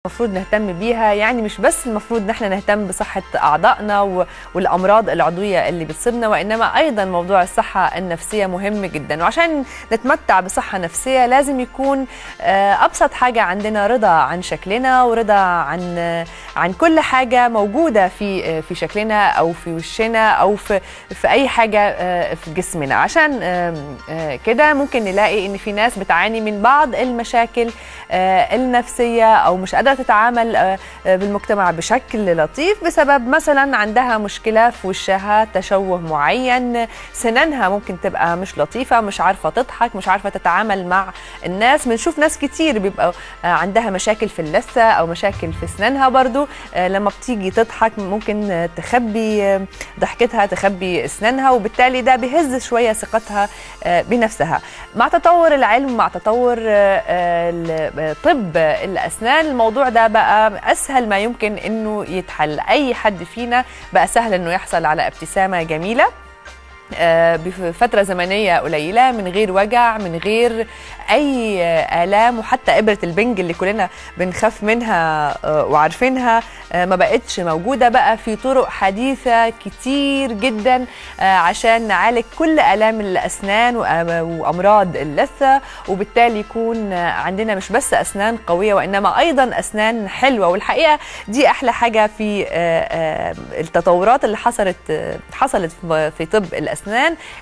المفروض نهتم بيها، يعني مش بس المفروض نحن نهتم بصحة أعضائنا والأمراض العضوية اللي بتصيبنا، وإنما أيضا موضوع الصحة النفسية مهم جدا. وعشان نتمتع بصحة نفسية لازم يكون أبسط حاجة عندنا رضا عن شكلنا ورضا عن كل حاجة موجودة في شكلنا أو في وشنا أو في أي حاجة في جسمنا. عشان كده ممكن نلاقي إن في ناس بتعاني من بعض المشاكل النفسية أو مش قادرة تتعامل بالمجتمع بشكل لطيف بسبب مثلا عندها مشكلة في وشها، تشوه معين، سنانها ممكن تبقى مش لطيفة، مش عارفة تضحك، مش عارفة تتعامل مع الناس. بنشوف ناس كتير بيبقى عندها مشاكل في اللثة أو مشاكل في سنانها برضو، لما بتيجي تضحك ممكن تخبي ضحكتها، تخبي اسنانها، وبالتالي ده بيهز شوية ثقتها بنفسها. مع تطور العلم، مع تطور طب الأسنان، الموضوع ده بقى أسهل ما يمكن إنه يتحل. أي حد فينا بقى سهل إنه يحصل على ابتسامة جميلة بفترة زمنية قليلة، من غير وجع، من غير أي آلام. وحتى إبرة البنج اللي كلنا بنخاف منها وعارفينها ما بقتش موجودة، بقى في طرق حديثة كتير جدا عشان نعالج كل آلام الأسنان وأمراض اللثة، وبالتالي يكون عندنا مش بس أسنان قوية وإنما أيضا أسنان حلوة. والحقيقة دي أحلى حاجة في التطورات اللي حصلت في طب الأسنان،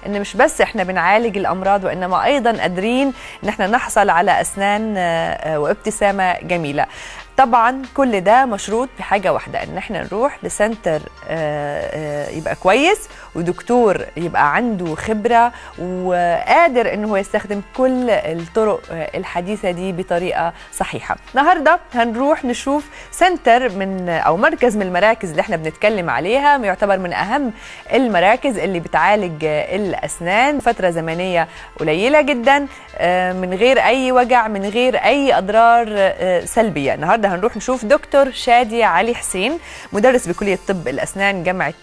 إن مش بس إحنا بنعالج الأمراض وإنما أيضا قادرين إن إحنا نحصل على أسنان وابتسامة جميلة. طبعا كل ده مشروط بحاجة واحدة، ان احنا نروح لسنتر يبقى كويس، ودكتور يبقى عنده خبرة وقادر ان هو يستخدم كل الطرق الحديثة دي بطريقة صحيحة. النهاردة هنروح نشوف سنتر او مركز من المراكز اللي احنا بنتكلم عليها، يعتبر من اهم المراكز اللي بتعالج الاسنان فترة زمنية قليلة جدا، من غير اي وجع، من غير اي اضرار سلبية. النهارده هنروح نشوف دكتور شادي علي حسين، مدرس بكلية طب الأسنان جامعة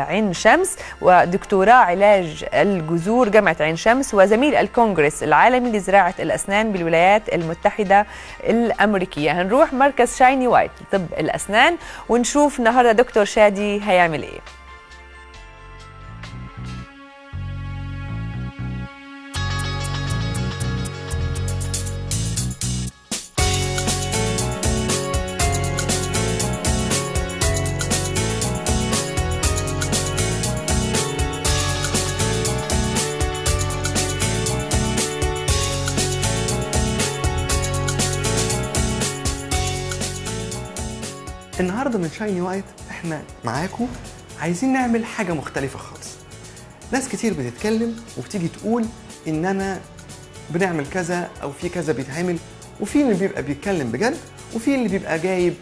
عين شمس، ودكتوراه علاج الجذور جامعة عين شمس، وزميل الكونغرس العالمي لزراعة الأسنان بالولايات المتحدة الأمريكية. هنروح مركز شايني وايت لطب الأسنان ونشوف النهارده دكتور شادي هيعمل ايه. النهارده من شايني وايت احنا معاكم عايزين نعمل حاجه مختلفه خالص. ناس كتير بتتكلم وبتيجي تقول ان انا بنعمل كذا او في كذا بيتعمل، وفي اللي بيبقى بيتكلم بجد، وفي اللي بيبقى جايب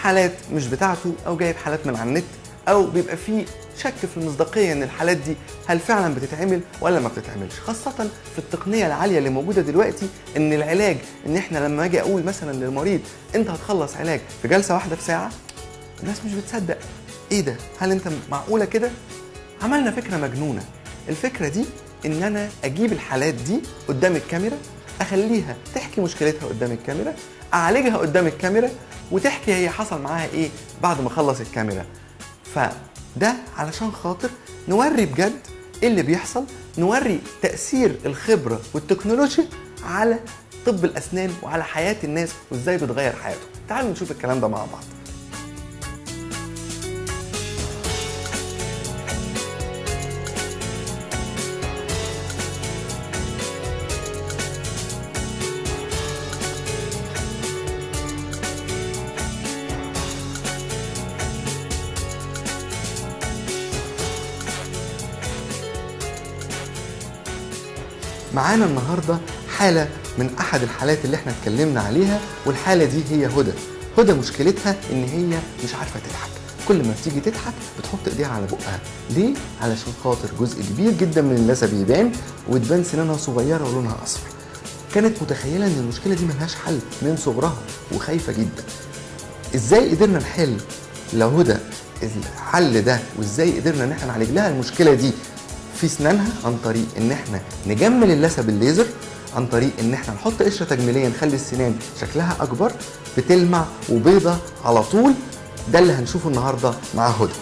حالات مش بتاعته او جايب حالات من على النت، او بيبقى في شك في المصداقيه ان الحالات دي هل فعلا بتتعمل ولا ما بتتعملش، خاصه في التقنيه العاليه اللي موجوده دلوقتي. ان العلاج، ان احنا لما اجي اقول مثلا للمريض انت هتخلص علاج في جلسه واحده في ساعه، الناس مش بتصدق. ايه ده؟ هل انت معقوله كده؟ عملنا فكره مجنونه. الفكره دي ان انا اجيب الحالات دي قدام الكاميرا، اخليها تحكي مشكلتها قدام الكاميرا، اعالجها قدام الكاميرا، وتحكي هي حصل معاها ايه بعد ما خلص الكاميرا. فده علشان خاطر نوري بجد ايه اللي بيحصل، نوري تأثير الخبرة والتكنولوجيا على طب الأسنان وعلى حياة الناس وازاي بتغير حياتهم. تعالوا نشوف الكلام ده مع بعض. معانا النهارده حاله من احد الحالات اللي احنا اتكلمنا عليها، والحاله دي هي هدى. هدى مشكلتها ان هي مش عارفه تضحك، كل ما بتيجي تضحك بتحط ايديها على بقها. ليه؟ علشان خاطر جزء كبير جدا من اللثه بيبان، وتبان سنانها صغيره ولونها اصفر. كانت متخيله ان المشكله دي ملهاش حل من صغرها وخايفه جدا. ازاي قدرنا نحل لهدى الحل ده، وازاي قدرنا ان احنا نعالج لها المشكله دي في اسنانها؟ عن طريق ان احنا نجمل اللثه بالليزر، عن طريق ان احنا نحط قشره تجميليه نخلي السنان شكلها اكبر، بتلمع وبيضه على طول. ده اللي هنشوفه النهارده مع هدى.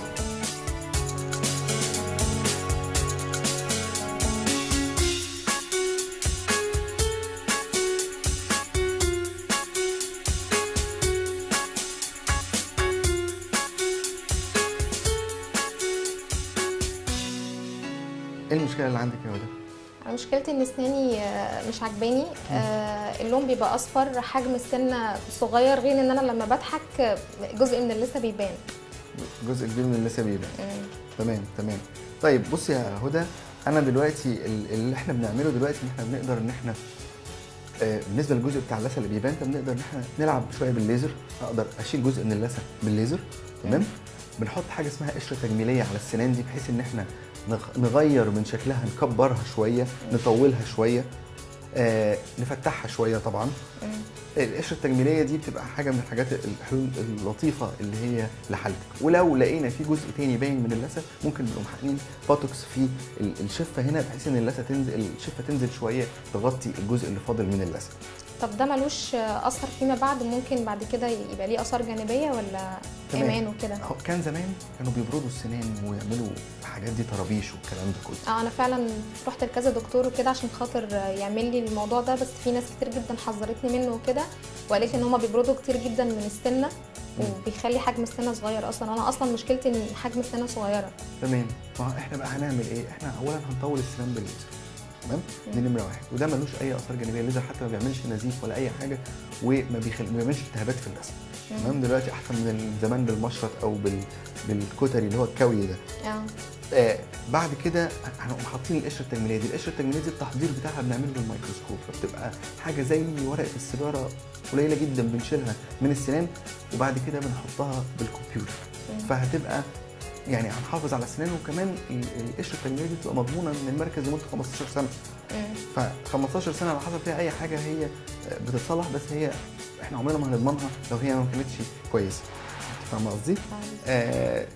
ايه المشكله اللي عندك يا هدى؟ مشكلتي ان اسناني مش عجباني. اللون بيبقى اصفر، حجم السنه صغير، غير ان انا لما بضحك جزء من اللثه بيبان. جزء كبير من اللثه بيبان. تمام. طيب بصي يا هدى، انا دلوقتي اللي احنا بنعمله دلوقتي ان احنا بنقدر ان احنا بالنسبه للجزء بتاع اللثه اللي بيبان ده بنقدر ان احنا نلعب شويه بالليزر. اقدر اشيل جزء من اللثه بالليزر. تمام. بنحط حاجه اسمها قشره تجميليه على السنان دي، بحيث ان احنا نغير من شكلها، نكبرها شويه، نطولها شويه، نفتحها شويه. طبعا القشره التجميليه دي بتبقى حاجه من الحاجات الحلول اللطيفه اللي هي لحالتك. ولو لقينا في جزء تاني باين من اللثه ممكن نقوم حاقنين بوتوكس في الشفه هنا، بحيث ان اللثه تنزل، الشفه تنزل شويه تغطي الجزء اللي فاضل من اللثه. طب ده ملوش اثر فيما بعد؟ ممكن بعد كده يبقى ليه اثار جانبيه ولا امان وكده؟ كان زمان كانوا بيبردوا السنان ويعملوا الحاجات دي طرابيش والكلام ده كله. انا فعلا رحت لكذا دكتور وكده عشان خاطر يعمل لي الموضوع ده، بس في ناس كتير جدا حذرتني منه وكده، وقالت ان هما بيبردوا كتير جدا من السنه وبيخلي حجم السنه صغير. انا اصلا مشكلتي ان حجم السنه صغيره. تمام. ما احنا بقى هنعمل ايه؟ احنا اولا هنطول السنان بالليزر. تمام. دي نمره واحد، وده ملوش اي اثار جانبيه. الليزر حتى ما بيعملش نزيف ولا اي حاجه، وما بيعملش التهابات في اللثه. تمام. دلوقتي احسن من زمان بالمشرط او بالكوتري اللي هو الكوي ده. بعد كده هنقوم حاطين القشره التجميليه دي. القشره التجميليه دي التحضير بتاعها بنعمله بالميكروسكوب، فبتبقى حاجه زي ورقه السيجاره قليله جدا، بنشيلها من السنان وبعد كده بنحطها بالكمبيوتر. فهتبقى يعني هنحافظ على السنان، وكمان القشره التجميليه دي بتبقى مضمونه من المركز لمده 15 سنه. ف 15 سنه لو حصل فيها اي حاجه هي بتتصلح، بس هي احنا عمرنا ما هنضمنها لو هي ما كانتش كويسه. فاهمه قصدي؟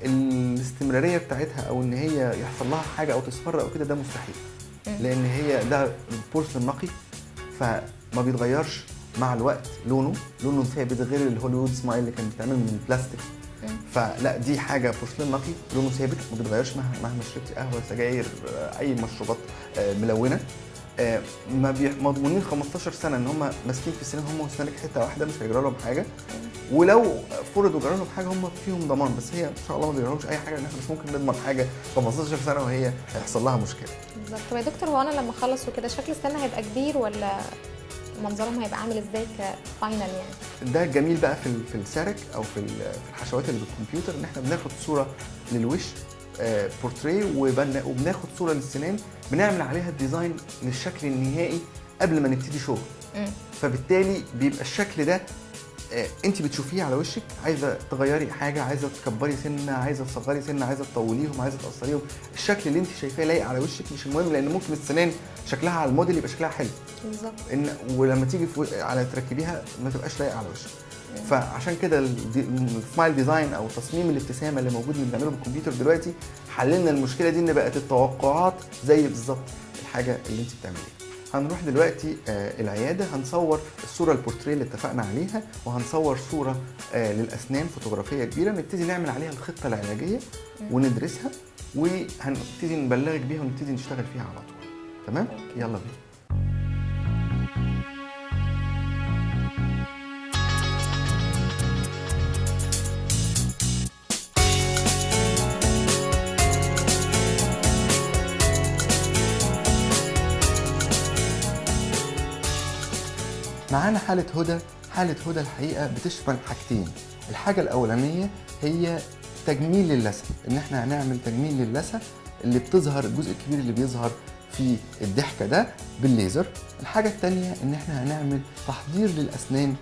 الاستمراريه بتاعتها او ان هي يحصل لها حاجه او تصفر او كده ده مستحيل، لان هي ده بورسلين نقي فما بيتغيرش مع الوقت. لونه ثابت، غير الهوليوود سمايل اللي كانت بتتعمل من البلاستيك. فلا، دي حاجه بورسلين نقي لونه ثابت ما بيتغيرش مهما شربتي قهوه، سجاير، اي مشروبات ملونه. مضمونين 15 سنه ان هم ماسكين في السنان، هم وسنانك حته واحده مش هيجرى لهم حاجه. ولو فرضوا جرى لهم حاجه هم فيهم ضمان، بس هي ان شاء الله ما بيجرى اي حاجه، لان احنا مش ممكن نضمن حاجه 15 سنه وهي هيحصل لها مشكله. بالظبط. طب يا دكتور، هو انا لما اخلص وكده شكل السن هيبقى كبير ولا منظرهم هيبقى عامل ازاي كفاينل يعني؟ ده الجميل بقى في السيرك او في الحشوات اللي بالكمبيوتر، ان احنا بناخد صوره للوش بورتريه، وبناخد صوره للسنان، بنعمل عليها الديزاين للشكل النهائي قبل ما نبتدي شغل. فبالتالي بيبقى الشكل ده انت بتشوفيه على وشك، عايزه تغيري حاجه، عايزه تكبري سنه، عايزه تصغري سنه، عايزه تطوليهم، عايزه تقصريهم، الشكل اللي انت شايفاه لايق على وشك مش المهم، لان ممكن السنان شكلها على الموديل يبقى شكلها حلو بالظبط، ولما تيجي على تركبيها ما تبقاش لايقه على وشك. فعشان كده السمايل ديزاين او تصميم الابتسامه اللي موجود اللي بنعمله بالكمبيوتر دلوقتي حللنا المشكله دي، ان بقت التوقعات زي بالظبط الحاجه اللي انت بتعمليها. هنروح دلوقتي العياده، هنصور الصوره البورتريه اللي اتفقنا عليها، وهنصور صوره للاسنان فوتوغرافيه كبيره، نبتدي نعمل عليها الخطه العلاجيه وندرسها، وهنبتدي نبلغك بيها ونبتدي نشتغل فيها على طول. تمام؟ يلا بينا. معانا حالة هدى. حالة هدى الحقيقة بتشمل حاجتين. الحاجة الأولانية هي تجميل للثة، إن إحنا هنعمل تجميل للثة اللي بتظهر، الجزء الكبير اللي بيظهر في الضحكة ده بالليزر. الحاجة التانية إن إحنا هنعمل تحضير للأسنان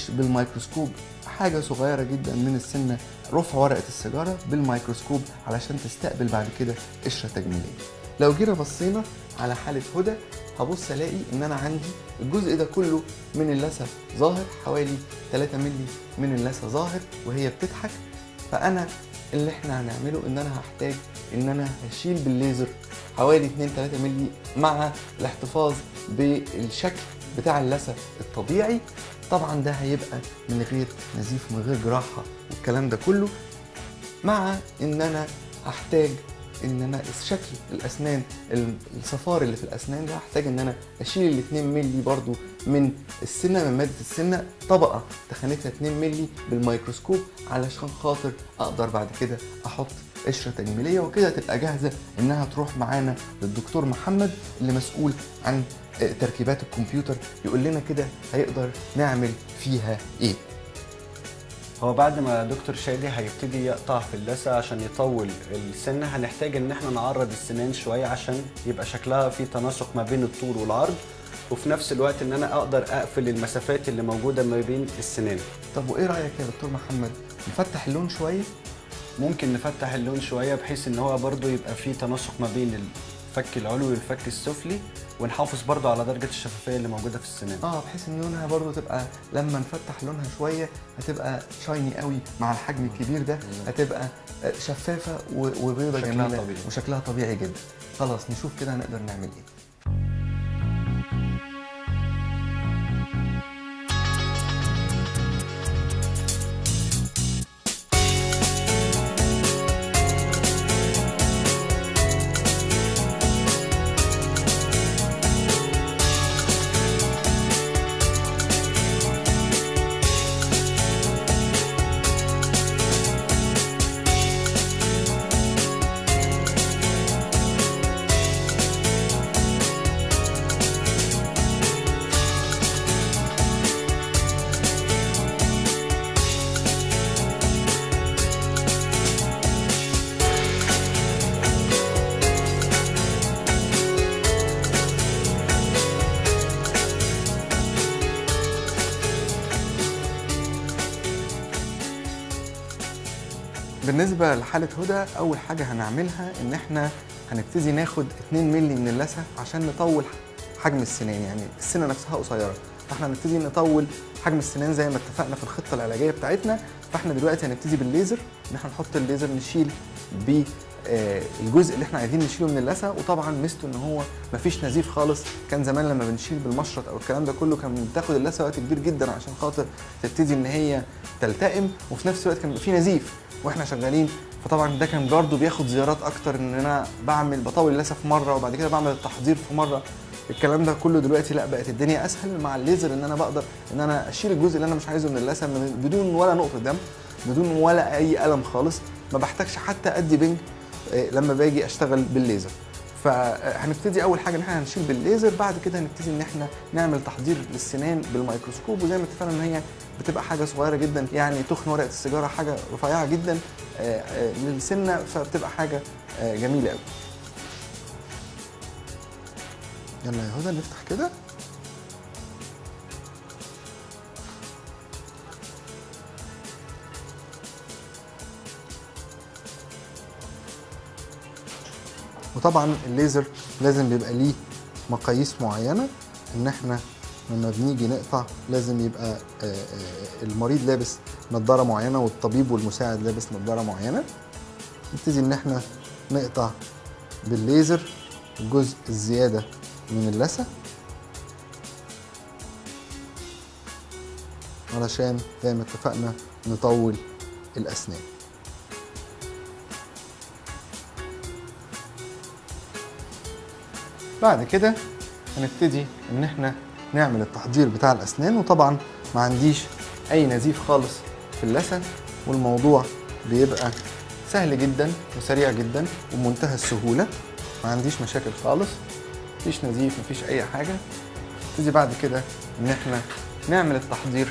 بالميكروسكوب، حاجة صغيرة جدا من السنة، رفع ورقة السيجارة بالميكروسكوب علشان تستقبل بعد كده قشرة تجميلية. لو جينا بصينا على حالة هدى هبص الاقي ان انا عندي الجزء ده كله من اللثه ظاهر، حوالي 3 مللي من اللثه ظاهر وهي بتضحك. فانا اللي احنا هنعمله ان انا هحتاج ان انا هشيل بالليزر حوالي 2-3 مللي مع الاحتفاظ بالشكل بتاع اللثه الطبيعي. طبعا ده هيبقى من غير نزيف، من غير جراحه والكلام ده كله، مع ان انا هحتاج ان انا شكل الاسنان، الصفار اللي في الاسنان ده هحتاج ان انا اشيل ال 2 مللي برضو من السنه، من ماده السنه، طبقه تخانتها 2 مللي بالميكروسكوب، علشان خاطر اقدر بعد كده احط قشره تجميليه، وكده تبقى جاهزه انها تروح معانا للدكتور محمد اللي مسؤول عن تركيبات الكمبيوتر، يقول لنا كده هيقدر نعمل فيها ايه. هو بعد ما دكتور شادي هيبتدي يقطع في اللثه عشان يطول السنه، هنحتاج ان احنا نعرض السنان شويه عشان يبقى شكلها في تناسق ما بين الطول والعرض، وفي نفس الوقت ان انا اقدر اقفل المسافات اللي موجوده ما بين السنان. طب وايه رايك يا دكتور محمد نفتح اللون شويه؟ ممكن نفتح اللون شويه بحيث ان هو برضو يبقى في تناسق ما بين الفك العلوي والفك السفلي، ونحافظ برضو على درجه الشفافيه اللي موجوده في السنان. بحيث ان لونها برضو تبقى لما نفتح لونها شويه هتبقى شايني قوي مع الحجم الكبير ده، هتبقى شفافه وبيضه جميله طبيعي. وشكلها طبيعي جدا. خلاص نشوف كده هنقدر نعمل ايه. بالنسبة لحالة هدى، أول حاجة هنعملها إن إحنا هنبتدي ناخد 2 مللي من اللثة عشان نطول حجم السنان، يعني السنة نفسها قصيرة، فإحنا هنبتدي نطول حجم السنان زي ما اتفقنا في الخطة العلاجية بتاعتنا. فإحنا دلوقتي هنبتدي بالليزر، إن إحنا نحط الليزر نشيل بالجزء اللي إحنا عايزين نشيله من اللثة. وطبعا ميزته إن هو مفيش نزيف خالص. كان زمان لما بنشيل بالمشرط أو الكلام ده كله كان بتاخد اللثة وقت كبير جدا عشان خاطر تبتدي إن هي تلتئم، وفي نفس الوقت كان بيبقى في نزيف واحنا شغالين. فطبعا ده كان برضه بياخد زيارات اكتر، ان انا بطول اللثه في مره وبعد كده بعمل التحضير في مره. الكلام ده كله دلوقتي لا، بقت الدنيا اسهل مع الليزر، ان انا بقدر ان انا اشيل الجزء اللي انا مش عايزه من اللثه بدون ولا نقطه دم، بدون ولا اي الم خالص. ما بحتاجش حتى ادي بنج لما باجي اشتغل بالليزر. فهنبتدي اول حاجه ان احنا هنشيل بالليزر، بعد كده هنبتدي ان احنا نعمل تحضير للسنان بالميكروسكوب. وزي ما اتفقنا ان هي بتبقى حاجه صغيره جدا، يعني تخن ورقه السيجاره، حاجه رفيعه جدا للسنه، فبتبقى حاجه جميله قوي. يلا يا هدى نفتح كده. وطبعا الليزر لازم بيبقى ليه مقاييس معينه، ان احنا لما بنيجي نقطع لازم يبقى المريض لابس نظاره معينه والطبيب والمساعد لابس نظاره معينه. نبتدي ان احنا نقطع بالليزر الجزء الزياده من اللثه علشان زي ما اتفقنا نطول الاسنان. بعد كده هنبتدي ان احنا نعمل التحضير بتاع الاسنان. وطبعا ما عنديش اي نزيف خالص في اللثه، والموضوع بيبقى سهل جدا وسريع جدا وبمنتهى السهوله، ما عنديش مشاكل خالص، مفيش نزيف، مفيش اي حاجه. نبتدي بعد كده ان احنا نعمل التحضير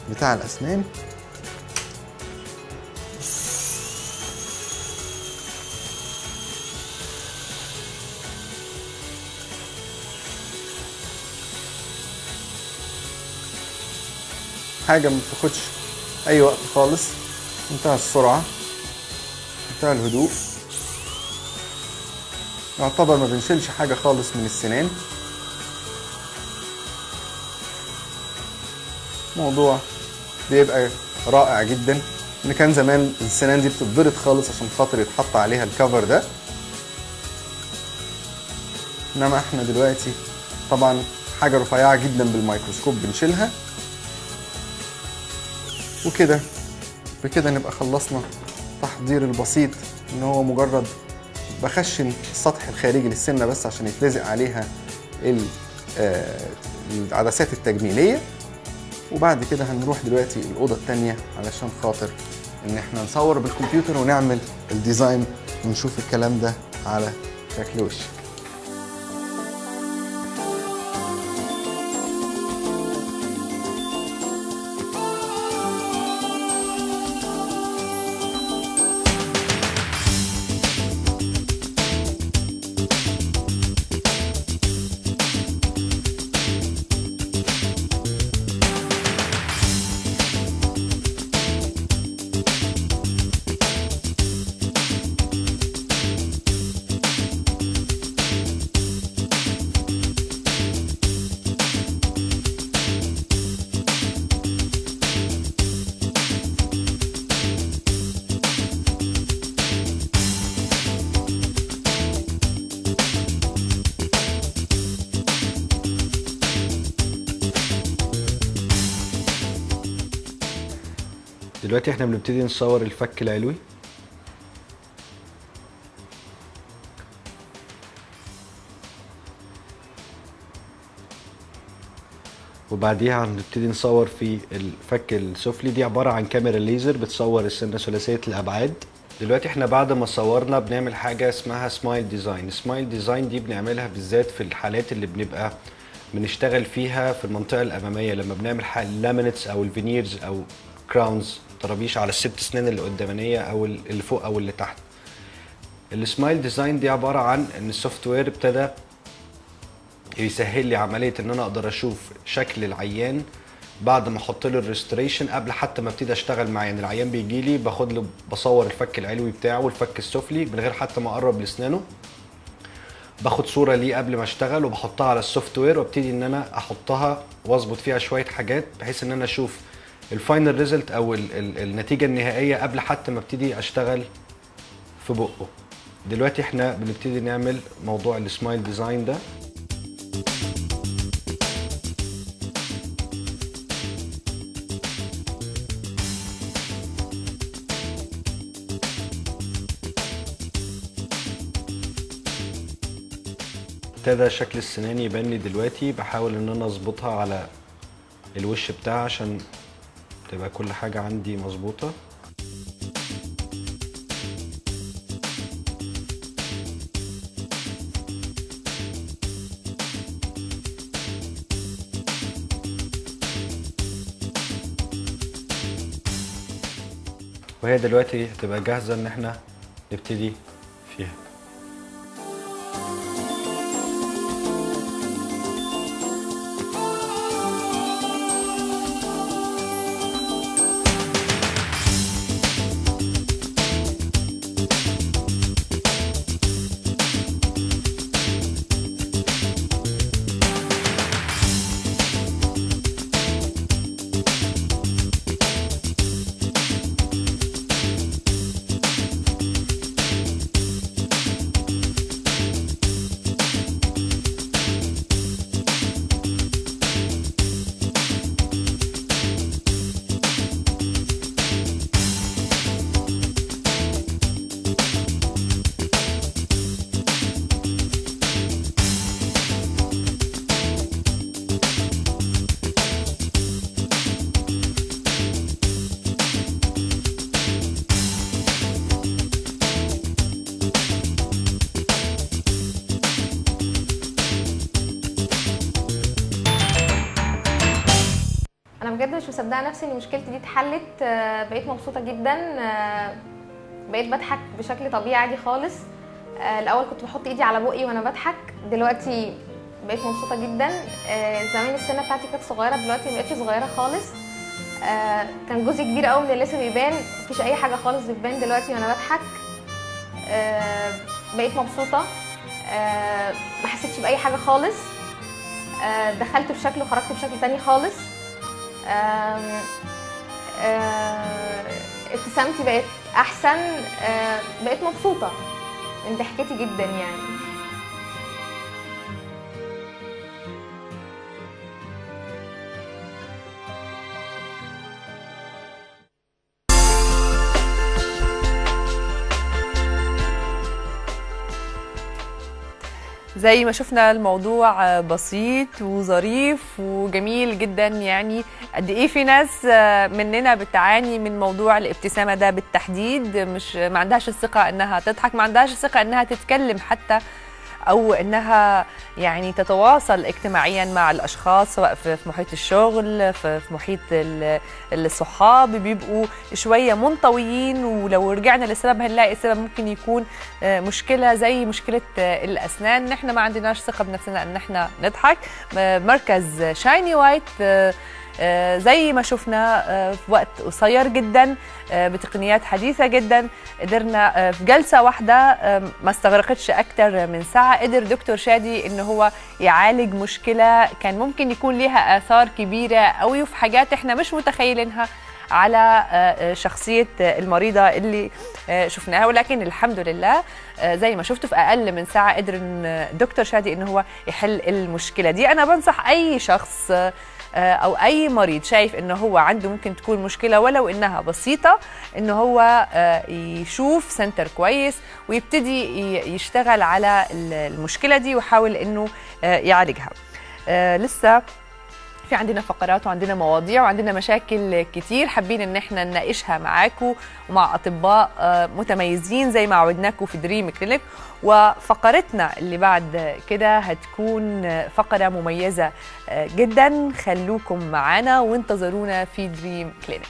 بتاع الاسنان. حاجه ما بتاخدش اي وقت خالص، منتهى السرعه، منتهى الهدوء، يعتبر ما بنشيلش حاجه خالص من السنان. موضوع بيبقى رائع جدا. ان كان زمان السنان دي بتتضرب خالص عشان خاطر يتحط عليها الكفر ده، انما احنا دلوقتي طبعا حاجه رفيعه جدا بالميكروسكوب بنشيلها، وكده بكده نبقى خلصنا التحضير البسيط، ان هو مجرد بخشن السطح الخارجي للسنه بس عشان يتلزق عليها العدسات التجميليه. وبعد كده هنروح دلوقتي الاوضه الثانيه علشان خاطر ان احنا نصور بالكمبيوتر ونعمل الديزاين ونشوف الكلام ده على شكل وش. دلوقتي احنا بنبتدي نصور الفك العلوي. وبعديها هنبتدي نصور في الفك السفلي. دي عبارة عن كاميرا ليزر بتصور السنة ثلاثية الأبعاد. دلوقتي احنا بعد ما صورنا بنعمل حاجة اسمها سمايل ديزاين. سمايل ديزاين دي بنعملها بالذات في الحالات اللي بنبقى بنشتغل فيها في المنطقة الأمامية، لما بنعمل اللامينتس أو الفينيرز أو كراونز، طرابيش على الست اسنان اللي قدامانيه او اللي فوق او اللي تحت. السمايل ديزاين دي عباره عن ان السوفت وير ابتدى يسهل لي عمليه ان انا اقدر اشوف شكل العيان بعد ما احط له الريستوريشن قبل حتى ما ابتدي اشتغل معاه. يعني العيان بيجي لي باخد له بصور الفك العلوي بتاعه والفك السفلي من غير حتى ما اقرب لاسنانه، باخد صوره ليه قبل ما اشتغل وبحطها على السوفت وير وابتدي ان انا احطها واظبط فيها شويه حاجات بحيث ان انا اشوف الفاينل ريزلت او النتيجه النهائيه قبل حتى ما ابتدي اشتغل في بقه. دلوقتي احنا بنبتدي نعمل موضوع السمايل ديزاين ده. ابتدى شكل السنان يبان لي دلوقتي، بحاول ان انا اظبطها على الوش بتاعها عشان تبقى كل حاجة عندي مظبوطة. وهي دلوقتي هتبقى جاهزة ان احنا نبتدي فيها. بجد مش مصدقه نفسي ان مشكلتي دي اتحلت. بقيت مبسوطه جدا، بقيت بضحك بشكل طبيعي عادي خالص. الاول كنت بحط ايدي على بقي وانا بضحك، دلوقتي بقيت مبسوطه جدا. زمان السنه بتاعتي كانت صغيره، دلوقتي ما بقتش صغيره خالص. كان جزء كبير قوي من اللثه بيبان، مفيش اي حاجه خالص بتبان دلوقتي وانا بضحك. بقيت مبسوطه، ما حسيتش باي حاجه خالص. دخلت بشكل وخرجت بشكل تاني خالص. ابتسامتي بقت احسن، بقيت مبسوطه من ضحكتي جدا يعني. زي ما شفنا الموضوع بسيط وظريف وجميل جدا. يعني قد ايه في ناس مننا بتعاني من موضوع الابتسامه ده بالتحديد، مش ما عندهاش الثقه انها تضحك، ما عندهاش الثقه انها تتكلم حتى، او انها يعني تتواصل اجتماعيا مع الاشخاص، سواء في محيط الشغل، في محيط الصحاب، بيبقوا شويه منطويين. ولو رجعنا للسبب هنلاقي السبب ممكن يكون مشكله زي مشكله الاسنان، ان احنا ما عندناش ثقه بنفسنا ان احنا نضحك. مركز شايني وايت زي ما شفنا في وقت قصير جدا بتقنيات حديثة جدا قدرنا في جلسة واحدة ما استغرقتش أكتر من ساعة، قدر دكتور شادي إن هو يعالج مشكلة كان ممكن يكون لها آثار كبيرة قوي وفي حاجات إحنا مش متخيلينها على شخصية المريضة اللي شفناها. ولكن الحمد لله زي ما شفتوا في أقل من ساعة قدر دكتور شادي إن هو يحل المشكلة دي. أنا بنصح أي شخص أو أي مريض شايف إنه هو عنده ممكن تكون مشكلة ولو إنها بسيطة، إنه هو يشوف سنتر كويس ويبتدي يشتغل على المشكلة دي ويحاول إنه يعالجها. لسه في عندنا فقرات وعندنا مواضيع وعندنا مشاكل كتير حابين ان احنا نناقشها معاكم ومع اطباء متميزين زي ما عودناكم في دريم كلينيك. وفقرتنا اللي بعد كده هتكون فقرة مميزة جدا، خلوكم معانا وانتظرونا في دريم كلينيك.